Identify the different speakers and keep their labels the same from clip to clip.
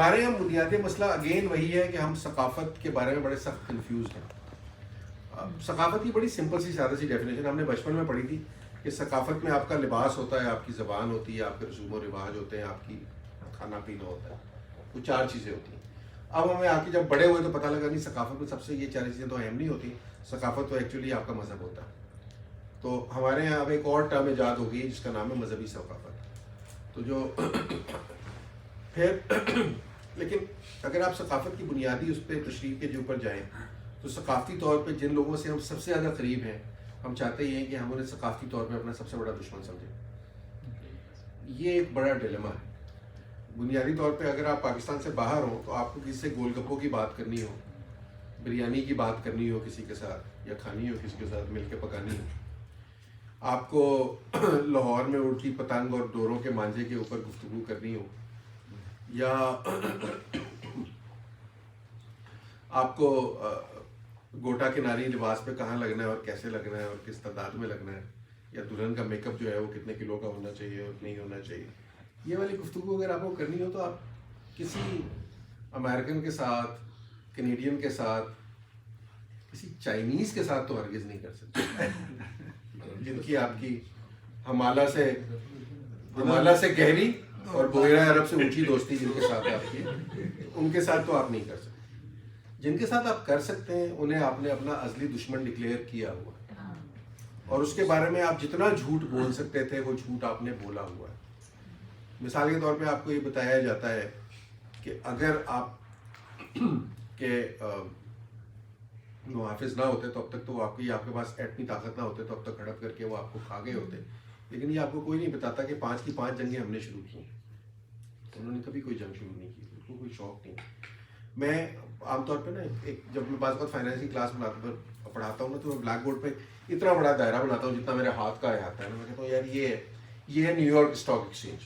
Speaker 1: ہمارے یہاں بنیادی مسئلہ اگین وہی ہے کہ ہم ثقافت کے بارے میں بڑے سخت کنفیوزڈ ہیں. ثقافت کی بڑی سمپل سی سادہ سی ڈیفینیشن ہم نے بچپن میں پڑھی تھی کہ ثقافت میں آپ کا لباس ہوتا ہے, آپ کی زبان ہوتی ہے, آپ کے رسوم و رواج ہوتے ہیں, آپ کی کھانا پینا ہوتا ہے, وہ 4 چیزیں ہوتی ہیں. اب ہمیں آپ کے جب بڑے ہوئے تو پتہ لگا نہیں ثقافت میں سب سے یہ 4 چیزیں تو اہم نہیں ہوتی. ثقافت تو ایکچولی آپ کا مذہب ہوتا ہے. تو ہمارے یہاں اب ایک اور ٹرم ایجاد ہو گئی جس کا نام ہے مذہبی ثقافت. تو جو پھر لیکن اگر آپ ثقافت کی بنیادی اس پہ تشریح کے جو اوپر جائیں تو ثقافتی طور پہ جن لوگوں سے ہم سب سے زیادہ قریب ہیں ہم چاہتے ہی ہیں کہ ہم انہیں ثقافتی طور پہ اپنا سب سے بڑا دشمن سمجھیں. یہ ایک بڑا ڈیلیما ہے. بنیادی طور پہ اگر آپ پاکستان سے باہر ہوں تو آپ کو کسی سے گول گپوں کی بات کرنی ہو, بریانی کی بات کرنی ہو کسی کے ساتھ, یا کھانی ہو کسی کے ساتھ مل کے پکانی ہو, آپ کو لاہور میں اڑتی پتنگ اور ڈوروں کے مانجے کے اوپر گفتگو کرنی ہو, یا آپ کو گوٹا کناری لباس پہ کہاں لگنا ہے اور کیسے لگنا ہے اور کس تعداد میں لگنا ہے, یا دلہن کا میک اپ جو ہے وہ کتنے کلو کا ہونا چاہیے اور نہیں ہونا چاہیے, یہ والی گفتگو اگر آپ کو کرنی ہو تو آپ کسی امریکن کے ساتھ, کینیڈین کے ساتھ, کسی چائنیز کے ساتھ تو ہرگز نہیں کر سکتے جن کی آپ کی ہمالہ سے گہری اور بحیرہ عرب سے اونچی دوستی جن کے ساتھ آپ کی, ان کے ساتھ تو آپ نہیں کر سکتے. جن کے ساتھ آپ کر سکتے ہیں انہیں آپ نے اپنا ازلی دشمن ڈکلیئر کیا ہوا ہے, اور اس کے بارے میں آپ جتنا جھوٹ بول سکتے تھے وہ جھوٹ آپ نے بولا ہوا ہے. مثال کے طور پہ آپ کو یہ بتایا جاتا ہے کہ اگر آپ کے محافظ نہ ہوتے تو اب تک تو آپ کے پاس ایٹمی طاقت نہ ہوتے تو اب تک ہڑپ کر کے وہ آپ کو کھا گئے ہوتے. لیکن یہ آپ کو کوئی نہیں بتاتا کہ 5 کی 5 جنگیں ہم نے شروع کی. انہوں نے کبھی کوئی جنگ شروع نہیں کی, ان کو کوئی شوق نہیں. میں عام طور پہ نا جب میں بعض وقت فائنینس کی کلاس پڑھاتا ہوں نا تو میں بلیک بورڈ پہ اتنا بڑا دائرہ بناتا ہوں جتنا میرے ہاتھ کا آتا ہے. میں کہتا ہوں یار یہ ہے نیو یارک اسٹاک ایکسچینج.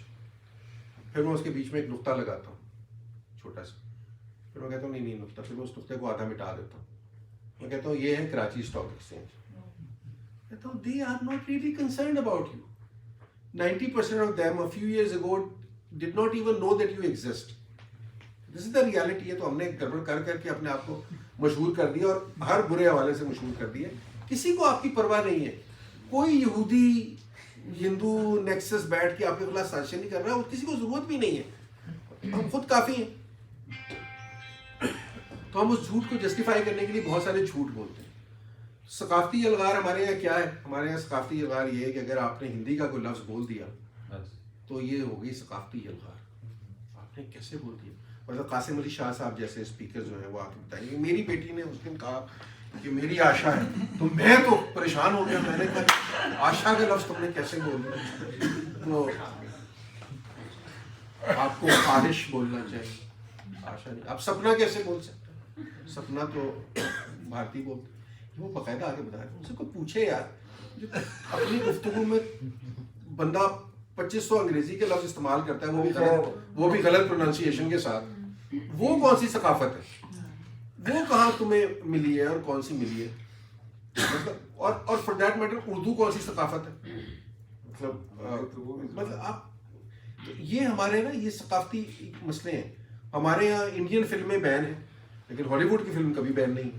Speaker 1: پھر میں اس کے بیچ میں ایک نقطہ لگاتا ہوں چھوٹا سا, پھر میں کہتا ہوں نہیں نقطہ, پھر میں اس نقطے کو آدھا مٹا دیتا ہوں. میں کہتا ہوں یہ ہے کراچی اسٹاک ایکسچینج. کہتا ہوں they are not really concerned about you. 90% of them a few years ago did not even know that you exist. This is the reality. ہے تو ہم نے گڑبڑ کر کے اپنے آپ کو مشہور کر دیا اور ہر برے حوالے سے مشہور کر دیا. کسی کو آپ کی پرواہ نہیں ہے. کوئی یہودی ہندو نیکسس بیٹھ کے آپ کے خلاف سازشیں نہیں کر رہا, اور کسی کو ضرورت بھی نہیں ہے. ہم خود کافی ہیں. تو ہم اس جھوٹ کو جسٹیفائی کرنے کے لیے بہت سارے جھوٹ بولتے ہیں. ثقافتی الغار ہمارے یہاں کیا ہے؟ ہمارے یہاں ثقافتی الغار یہ ہے کہ اگر آپ نے ہندی کا کوئی لفظ بول دیا تو یہ ہو گئی ثقافتی الغار. آپ نے کیسے بول دیا؟ مطلب قاسم علی شاہ صاحب جیسے اسپیکر جو ہیں وہ آپ کو بتائیں گے میری بیٹی نے اس دن کہا کہ میری آشا ہے, تو میں تو پریشان ہو گیا. میں نے کہا آشا کا لفظ تم نے کیسے بول دیا؟ تو آپ کو خواہش بولنا چاہیے, آشا نہیں. آپ سپنا کیسے بول سکتے ہیں؟ سپنا تو بھارتی بولتے. وہ باقاعدہ آگے بتایا ان سے کوئی پوچھے یار, جو اپنی گفتگو میں بندہ 2500 انگریزی کے لفظ استعمال کرتا ہے وہ بھی غلط پروننسیشن کے ساتھ, وہ کون سی ثقافت ہے؟ وہ کہاں تمہیں ملی ہے اور کون سی ملی ہے؟ مطلب اور فار دیٹ میٹر اردو کون سی ثقافت ہے؟ مطلب آپ یہ ہمارے نا یہ ثقافتی مسئلے ہیں. ہمارے یہاں انڈین فلمیں بین ہیں لیکن ہالی ووڈ کی فلم کبھی بین نہیں.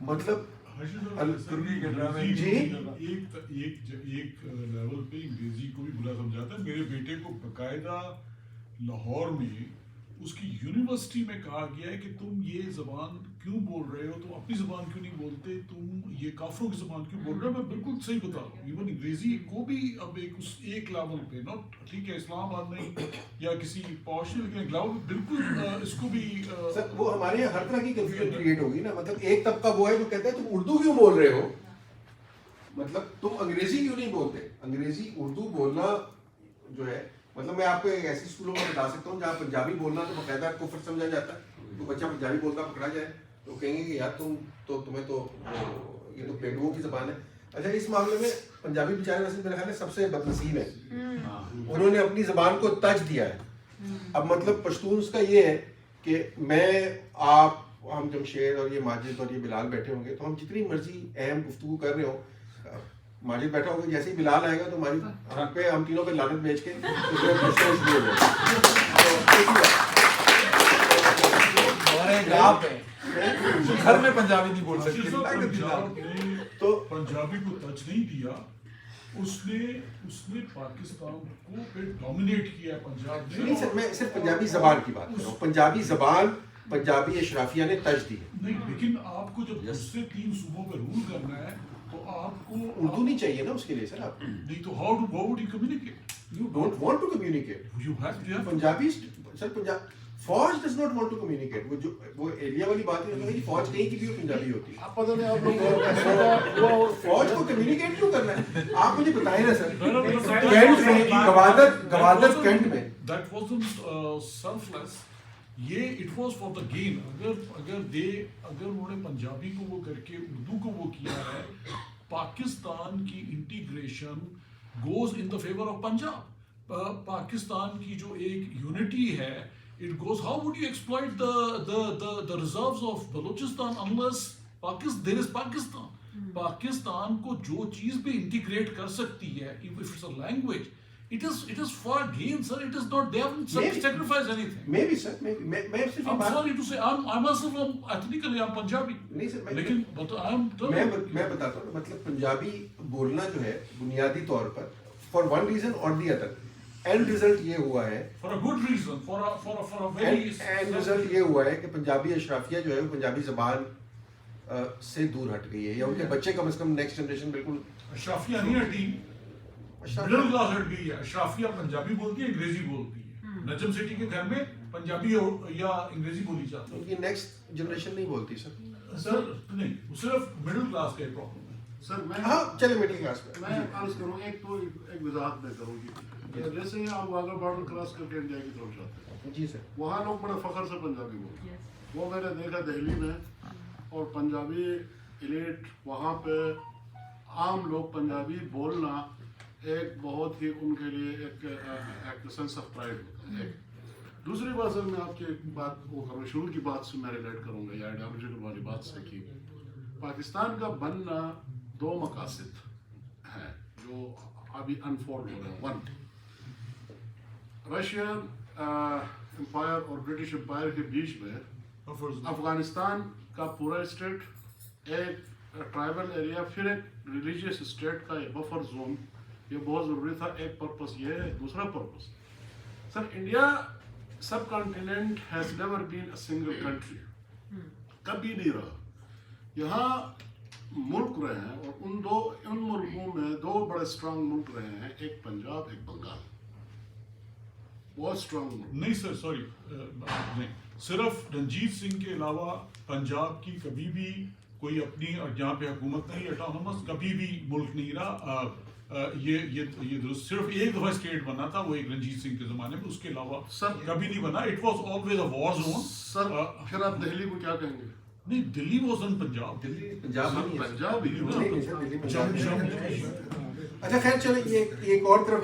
Speaker 1: مطلب جی
Speaker 2: ایک لیول پہ انگریزی کو بھی بلا سمجھاتا ہے. میرے بیٹے کو باقاعدہ لاہور میں اس کی یونیورسٹی میں کہا گیا ہے کہ تم یہ زبان کیوں بول رہے ہو, تم اپنی زبان کیوں نہیں بولتے, تم یہ کافروں کی زبان کیوں بول رہے ہو. میں بالکل صحیح بتا رہا ہوں. ایون انگریزی کو بھی اب ایک لیول پہ نوٹ ٹھیک ہے اسلام آباد نہیں یا کسی پوش لیکن لیول بالکل اس کو بھی
Speaker 1: وہ ہمارے یہاں ہر طرح کی کنفیوژن کریٹ ہوگی نا. مطلب ایک طبقہ وہ ہے جو کہتا ہے تم اردو کیوں بول رہے ہو, مطلب تم انگریزی کیوں نہیں بولتے. انگریزی اردو بولنا جو ہے مطلب میں آپ کو ایک ایسی اسکولوں میں بتا سکتا ہوں جہاں پنجابی بولنا تو باقاعدہ کفر سمجھا جاتا ہے. تو بچہ پنجابی بولتا پکڑا جائے تو کہیں گے کہ یار تمہیں تو یہ تو پیٹوؤں کی زبان ہے. اچھا اس معاملے میں پنجابی بیچارے ویسے میرے خیال میں سب سے بد نصیب ہے, انہوں نے اپنی زبان کو تج دیا ہے. اب مطلب پشتونس کا یہ ہے کہ میں آپ ہم جمشید اور یہ ماجد اور یہ بلال بیٹھے ہوں گے تو ہم جتنی مرضی اہم گفتگو کر رہے ہوں, ماجد بیٹھا ہوگا جیسے ہی بلال آئے گا تو ماجد ہم تینوں پہ لعنت بیچ کے
Speaker 3: آپ ہیں گھر میں پنجابی نہیں بول سکتے.
Speaker 2: پنجاب نے
Speaker 1: تو
Speaker 2: پنجابی کو ٹچ نہیں دیا. اس نے پاکستان کو پھر ڈومینیٹ کیا پنجاب نے.
Speaker 1: نہیں سر، میں صرف پنجابی زبان کی بات کر رہا ہوں. پنجابی زبان پنجابی اشرافیہ نے تج دی ہے.
Speaker 2: نہیں لیکن آپ کو جب اس سے 3 صوبوں پہ رول کرنا ہے تو آپ کو
Speaker 1: اردو نہیں چاہیے نا اس کے لیے سر. آپ
Speaker 2: نہیں تو how would you communicate?
Speaker 1: You don't want to communicate.
Speaker 2: You have
Speaker 1: Punjabi sir فوج does not want to communicate. وہ ایریا والی بات ہے کہ فوج کہیں کی بھی پنجابی ہوتی ہے.
Speaker 4: آپ پتہ نہیں آپ لوگ
Speaker 1: فوج کو کمیونیکیٹ کیوں کرنا ہے؟ آپ مجھے بتائیں نا سر. کینٹ میں گوادر کینٹ میں
Speaker 2: دیٹ wasn't selfless. یہ it was for the game. اگر انہوں نے پنجابی کو وہ کر کے اردو کو وہ کیا ہے, پاکستان کی integration goes in the favour of Punjab. Pakistan کی جو ایک یونٹی ہے, it goes, how would you exploit the reserves of Balochistan unless there is Pakistan? Pakistan کو جو چیز بھی انٹیگریٹ کر سکتی ہے, if it's a language, it is for gain, sir. It is not, they haven't sacrificed anything.
Speaker 1: Maybe sir, maybe. میں صرف
Speaker 2: I'm sorry to say, I'm myself, ethnically I'm Punjabi.
Speaker 1: نہیں سر,
Speaker 2: لیکن but I'm
Speaker 1: میں بتاتا ہوں. مطلب پنجابی بولنا جو ہے بنیادی طور پر for one reason or the other, and result یہ ہوا ہے,
Speaker 2: for a good reason, for a very
Speaker 1: and result یہ ہوا ہے کہ پنجابی اشرافیہ جو ہے وہ پنجابی زبان سے دور ہٹ گئی ہے, یا ان کے بچے کم از کم نیکسٹ جنریشن بالکل
Speaker 2: اشرافیہ نہیں ہٹی, مڈل کلاس ہٹ گئی ہے. اشرافیہ پنجابی بولتی ہے, انگریزی بولتی ہے. نجم سیٹھی کے گھر میں پنجابی یا انگریزی بولی جاتی ہے.
Speaker 1: ان کی نیکسٹ جنریشن نہیں بولتی سر.
Speaker 2: سر نہیں, صرف مڈل کلاس کا ایک پرابلم ہے.
Speaker 4: سر میں
Speaker 1: ہاں چلے مڈل کلاس
Speaker 4: میں عرض کروں ایک وضاحت میں کروں گی. جیسے آپ واگا بارڈر کراس کر کے انڈیا کی طرف جاتے ہیں,
Speaker 1: جی سر,
Speaker 4: وہاں لوگ بڑے فخر سے پنجابی بولتے ہیں. وہ میں نے دیکھا دہلی میں, اور پنجابی ایلیٹ وہاں پہ عام لوگ پنجابی بولنا ایک بہت ہی ان کے لیے ایک سینس آف پرائڈ ہوتا ہے. دوسری بات سر, میں آپ کی ایک بات وہ کروں, شروع کی بات سے میں ریلیٹ کروں گا یا آئیڈیالوجیکل والی بات سے, کہ پاکستان کا بننا 2 مقاصد ہیں جو ابھی انفورڈ ہو رہے ہیں. 1, رشین امپائر اور برٹش امپائر کے بیچ میں افغانستان کا پورا اسٹیٹ, ایک ٹرائبل ایریا, پھر ایک ریلیجیس اسٹیٹ کا ایک بفر زون, یہ بہت ضروری تھا. ایک پرپس یہ ہے. دوسرا purpose sir, India sub continent has never been a single country, کبھی نہیں رہا. یہاں ملک رہے ہیں, اور ان ملکوں میں 2 بڑے اسٹرانگ ملک رہے ہیں, ایک پنجاب, ایک بنگال. بہت اسٹرانگ ملک.
Speaker 2: نہیں سر, سوری, نہیں, صرف رنجیت سنگھ کے علاوہ پنجاب کی کبھی بھی کوئی اپنی جہاں پہ حکومت نہیں, اٹانومس کبھی بھی ملک نہیں رہا. یہ درست صرف ایک دفعہ اسٹیٹ بنا تھا, وہ ایک رنجیت سنگھ کے زمانے میں, اس کے علاوہ کبھی نہیں بنا. It was always a war zone.
Speaker 4: Sir پھر آپ دہلی کو کیا کہیں گے؟
Speaker 2: نہیں, دلی واز ان پنجاب.
Speaker 1: دلی پنجاب نہیں ہے.
Speaker 4: پنجاب ہی.
Speaker 1: اچھا خیر چلیں, یہ ایک اور طرف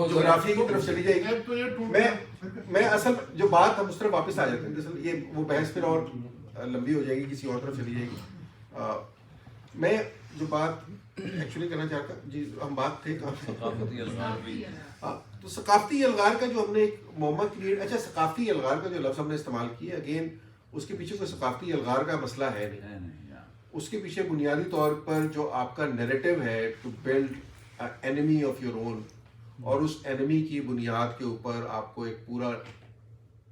Speaker 1: جغرافیہ کی طرف چلی جائے گی. میں اصل جو بات ہم اس طرف واپس آ جاتے ہیں, اصل یہ وہ بحث پھر اور لمبی ہو جائے گی, کسی اور طرف چلی جائے گی. میں جو بات ایکچولی کرنا چاہتا, جی ہم بات تھے کہاں,
Speaker 5: ثقافتی الغار بھی.
Speaker 1: تو ثقافتی الغار کا جو ہم نے ایک محمد کریٹ, اچھا ثقافتی الغار کا جو لفظ ہم نے استعمال کیا, اگین اس کے پیچھے کوئی ثقافتی الغار کا مسئلہ ہے نہیں. اس کے پیچھے بنیادی طور پر جو آپ کا نیریٹو ہے to build enemy of your own, اور اس enemy کی بنیاد کے اوپر آپ کو ایک پورا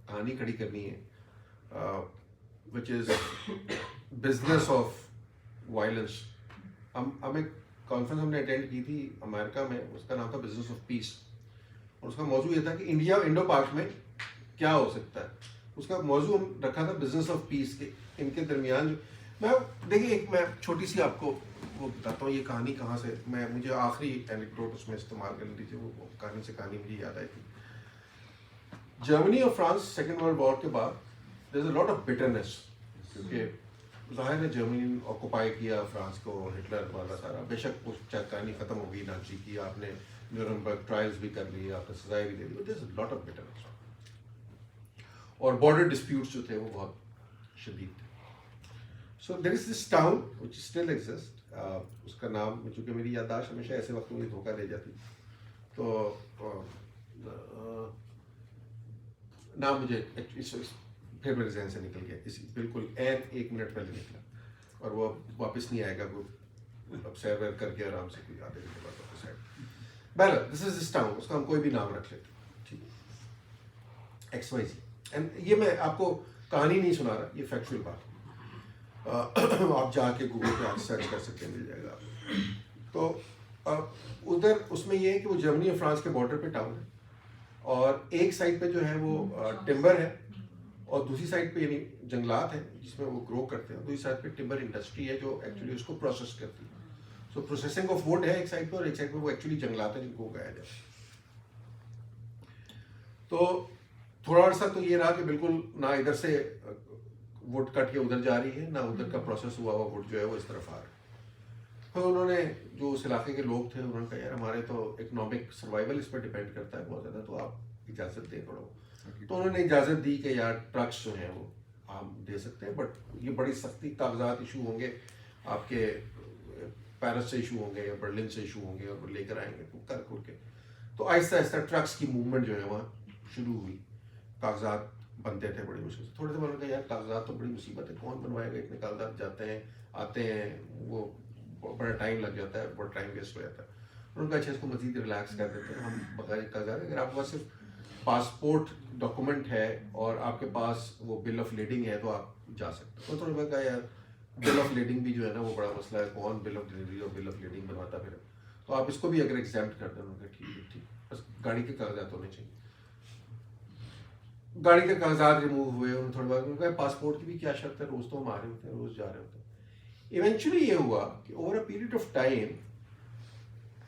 Speaker 1: کہانی کھڑی کرنی ہے, which is business of violence. ہم ایک کانفرنس ہم نے اٹینڈ کی تھی امریکہ میں, اس کا نام تھا بزنس آف پیس, اور اس کا موضوع یہ تھا کہ انڈیا اور انڈو پاک میں کیا ہو سکتا ہے. اس کا موضوع ہم رکھا تھا بزنس آف پیس کے, ان کے درمیان جو میں دیکھیں, ایک میں چھوٹی سی آپ کو وہ بتاتا ہوں یہ کہانی کہاں سے, مجھے آخری اینیکڈوٹ اس میں استعمال کر لیجیے, وہ کہانی سے کہانی مجھے یاد آئی تھی. جرمنی اور فرانس سیکنڈ ورلڈ وار کے بعد دیر از اے لاٹ آف بٹرنس, کیونکہ ظاہر ہے جرمنی آکوپائی کیا فرانس کو, ہٹلر والا سارا, بے شک وہ کہانی ختم ہو گئی نازی کی, آپ نے نیورنبرگ ٹرائلز بھی کر لی, آپ نے سزائیں بھی دے دی, دیر از اے لاٹ آف بٹرنس, اور بارڈر ڈسپیوٹس جو تھے وہ بہت شدید تھے. سو دیر از دس ٹاؤن وچ اسٹل ایگزسٹ, اس کا نام, چونکہ میری یادداشت ہمیشہ ایسے وقت مجھے دھوکہ دے جاتی, تو نام مجھے پھر میرے ذہن سے نکل گیا, اس بالکل عین 1 منٹ پہلے نکلا, اور وہ واپس نہیں آئے گا. کوئی اب سیر ویر کر کے آرام سے کوئی آدھے گھنٹے بعد واپس آئے گا. بہرحال دس از دس ٹاؤن, اس کا ہم کوئی بھی نام رکھ لیتے ہیں, ٹھیک ہے, ایکس وائی زی. اینڈ یہ میں آپ کو کہانی نہیں سنا رہا, یہ فیکچوئل بات ہے. آپ جا کے گوگل پہ آپ سرچ کر سکتے ہیں, مل جائے گا آپ کو. تو ادھر اس میں یہ ہے کہ وہ جرمنی اور فرانس کے بارڈر پہ ٹاؤن ہے, اور ایک سائڈ پہ جو ہے وہ ٹمبر ہے, اور دوسری سائڈ پہ یعنی جنگلات ہیں جس میں وہ گرو کرتے ہیں, دوسری سائڈ پہ ٹمبر انڈسٹری ہے جو ایکچولی اس کو پروسیس کرتی ہے. سو پروسیسنگ آف ووڈ ہے ایک سائڈ پہ, اور ایک سائڈ پہ وہ ایکچولی جنگلات ہیں جن کو اگایا جاتا ہے. تو تھوڑا عرصہ تو یہ رہا کہ بالکل نہ ادھر سے ووڈ کٹ کے ادھر جا رہی ہے, نہ ادھر کا پروسیس ہوا ہوا ووڈ جو ہے وہ اس طرف آ رہا ہے. پھر انہوں نے جو اس علاقے کے لوگ تھے, انہوں نے کہا یار ہمارے تو اکنامک سروائیول اس پہ ڈپینڈ کرتا ہے بہت زیادہ, تو آپ اجازت دیں پڑو. تو انہوں نے اجازت دی کہ یار ٹرکس جو ہیں وہ ہم دے سکتے ہیں, بٹ یہ بڑی سختی کاغذات ایشو ہوں گے, آپ کے پیرس سے ایشو ہوں گے یا برلن سے ایشو ہوں گے, اور وہ لے کر آئیں گے کر کر کے. تو آہستہ آہستہ ٹرکس کی موومنٹ جو ہے وہاں شروع ہوئی. کاغذات بنتے تھے بڑی مشکل سے. تھوڑے سے میں نے کہا یار کاغذات تو بڑی مصیبت ہے, کون بنوائے گا, اتنے کاغذات جاتے ہیں آتے ہیں, وہ بڑا ٹائم لگ جاتا ہے, بڑا ٹائم ویسٹ ہو جاتا ہے. انہوں نے کہا اچھا اس کو مزید ریلیکس کر دیتے ہیں, ہم بغیر کاغذات, اگر آپ کے پاس صرف پاسپورٹ ڈاکومنٹ ہے اور آپ کے پاس وہ بل آف لیڈنگ ہے تو آپ جا سکتے ہیں. تو انہوں نے کہا یار بل آف لیڈنگ بھی جو ہے نا وہ بڑا مسئلہ ہے, کون بل آف ڈلیوری اور بل آف لیڈنگ بنواتا پھر, تو آپ اس کو بھی اگر ایگزامپٹ کر دیں. انہوں نے کہا ٹھیک ہے ٹھیک, بس گاڑی کے کاغذات ہونے چاہیے. گاڑی کے کاغذات ریموو ہوئے. انہوں نے تھوڑی بات کہا پاسپورٹ کی بھی کیا شرط ہے, روز تو ہم آ رہے ہوتے ہیں, روز جا رہے ہوتے ہیں. ایونچولی یہ ہوا کہ over a period of time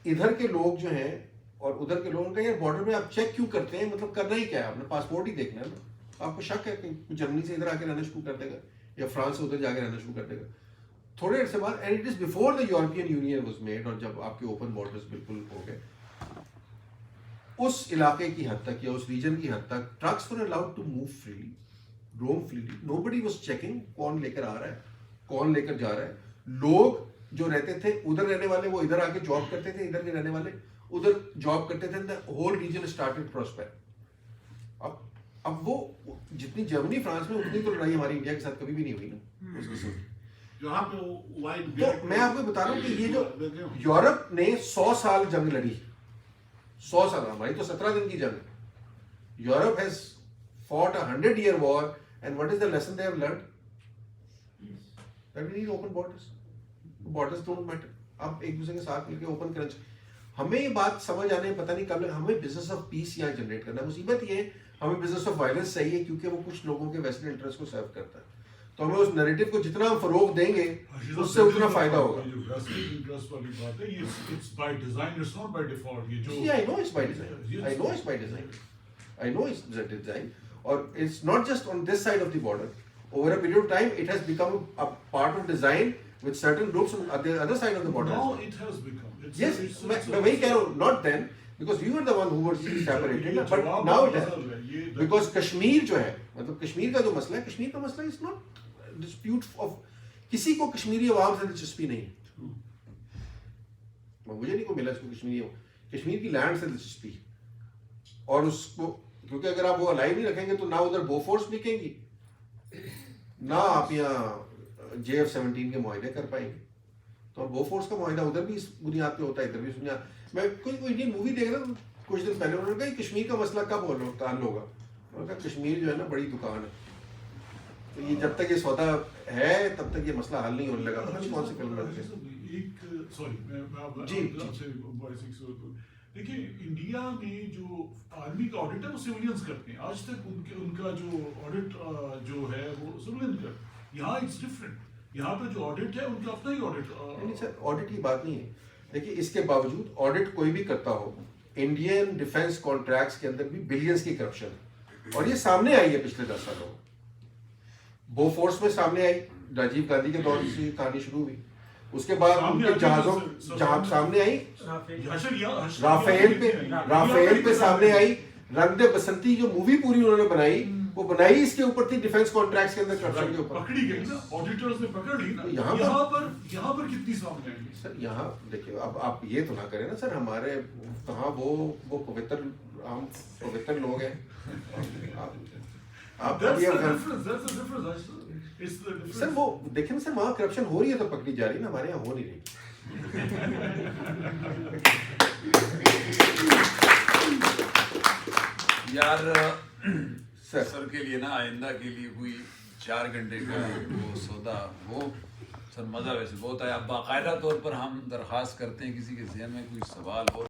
Speaker 1: ادھر کے لوگ جو ہیں اور ادھر کے لوگوں کا یار بارڈر میں آپ چیک کیوں کرتے ہیں, مطلب کرنا ہی کیا ہے, آپ نے پاسپورٹ ہی دیکھنا ہے نا. آپ کو شک ہے کہ جرمنی سے ادھر آ کے رہنا شروع کر دے گا یا فرانس سے ادھر جا کے رہنا شروع کر دے گا. تھوڑے عرصے بعد, and it is before the European union was made, اور جب آپ کے اوپن بارڈرز بالکل ہو گئے, اس علاقے کی حد تک یا اس ریجن کی حد تک trucks were allowed to move freely, roam freely. Nobody was checking کون لے کر آ رہا ہے, کون لے کر جا رہا ہے. لوگ جو رہتے تھے ادھر رہنے والے وہ ادھر آ کے جاب کرتے تھے, ادھر کے رہنے والے ادھر جاب کرتے تھے. the whole region started prosper. اب وہ جتنی جرمنی فرانس میں اتنی تو لڑائی ہماری انڈیا کے ساتھ کبھی بھی نہیں ہوئی نا اس قسم کی. تو میں آپ کو بتا رہا ہوں کہ یہ جو یورپ نے 100 سال جنگ لڑی, 100 سال, ہماری تو 17 دن کی جنگ ہے. Europe has fought a 100-year war, and what is the lesson they have learned? That we need open borders. Borders don't matter. اب ایک دوسرے کے ساتھ مل کے اوپن کرنا چاہیے. ہمیں یہ بات سمجھ آنے پتہ نہیں کب, ہمیں بزنس آف پیس یہاں جنریٹ کرنا ہے. مصیبت یہ ہے ہمیں بزنس آف وائلنس چاہیے کیونکہ وہ کچھ لوگوں کے ویسٹرن انٹرسٹ کو سرو کرتا ہے. تو ہمیں اس نیریٹو کو جتنا ہم فروغ دیں گے اس سے اتنا فائدہ ہوگا. اور it's not just on this side of the border. Over a period of time, it has become a part of design with certain groups on the other side of the border.
Speaker 2: No, it has become.
Speaker 1: Yes, میں وہی کہہ رہا ہوں, not then, because you were the one who was separated, but now it has. Because Kashmir جو ہے, مطلب کشمیر کا جو مسئلہ ہے, کشمیر کا مسئلہ is not dispute of, کسی کو کشمیری عوام سے دلچسپی نہیں ہے. مجھے نہیں کو ملا اس کو کشمیر کی لینڈ سے دلچسپی, اور اس کو کیونکہ اگر آپ وہ الائیو نہیں رکھیں گے تو نہ ادھر بوفورس بکیں گی, نہ آپ یہاں JF-17 کے معاہدے کر پائیں گے. تو بوفورس کا معاہدہ ادھر بھی اس بنیاد پہ ہوتا ہے, ادھر بھی اس بنیاد. میں کوئی انڈین مووی دیکھ رہا ہوں کچھ دن پہلے, انہوں نے کہا کشمیر کا مسئلہ کب حل ہوگا. انہوں نے کہا کشمیر جو ہے نا بڑی دکان ہے, تو یہ جب تک یہ سودا ہے تب تک یہ مسئلہ حل نہیں ہونے لگا. پتہ نہیں کون سی فلم میں.
Speaker 2: دیکھیے انڈیا میں جو آرمی کا آڈٹ ہے وہ سیولینز کرتے ہیں, آج تک ان کا جو آڈٹ جو ہے وہ سیولینز کرتے ہیں. یہاں اٹس ڈفرینٹ, یہاں پہ جو آڈٹ ہے ان کا اپنا ہی آڈٹ.
Speaker 1: نہیں سر, آڈٹ کی بات نہیں ہے. دیکھیے اس کے باوجود آڈٹ کوئی بھی کرتا ہو, انڈین ڈیفینس کانٹریکٹس کے اندر بھی بلینز کی کرپشن ہے, اور یہ سامنے آئی ہے پچھلے 10 سالوں میں. بو فورس میں سامنے آئی, راجیو گاندھی کے دور سے کہانی شروع ہوئی. اس کے بعد ان کے جہازوں جہاں سامنے آئی, رافیل پہ سامنے آئی. رنگ دے بسنتی جو مووی پوری انہوں نے بنائی وہ بنائی اس کے اوپر تھی, ڈیفینس کانٹریکٹس کے اندر کرپشن کے اوپر.
Speaker 2: پکڑی گئی نا, آڈیٹرز نے پکڑ لی نا. یہاں پر کتنی سامنے آئی
Speaker 1: سر. یہاں دیکھیے, اب آپ یہ تو نہ کریں نا سر, ہمارے کہاں وہ پوتر, ہم پوتر لوگ ہیں. آپ
Speaker 2: That's
Speaker 1: ابھی
Speaker 2: the
Speaker 1: Afghan
Speaker 2: difference. That's the difference. It's the difference.
Speaker 1: سر وہ دیکھیں نا سر وہاں کرپشن ہو رہی ہے تو پکڑی جا رہی ہے نا, ہمارے یہاں ہو نہیں رہی.
Speaker 3: یار
Speaker 1: سر
Speaker 3: سر کے لیے نا آئندہ کے لیے کوئی 4 گھنٹے کا وہ سودا ہو سر, مزہ ویسے بہت ہے. اب باقاعدہ طور پر ہم درخواست کرتے ہیں کسی کے ذہن میں کوئی سوال ہو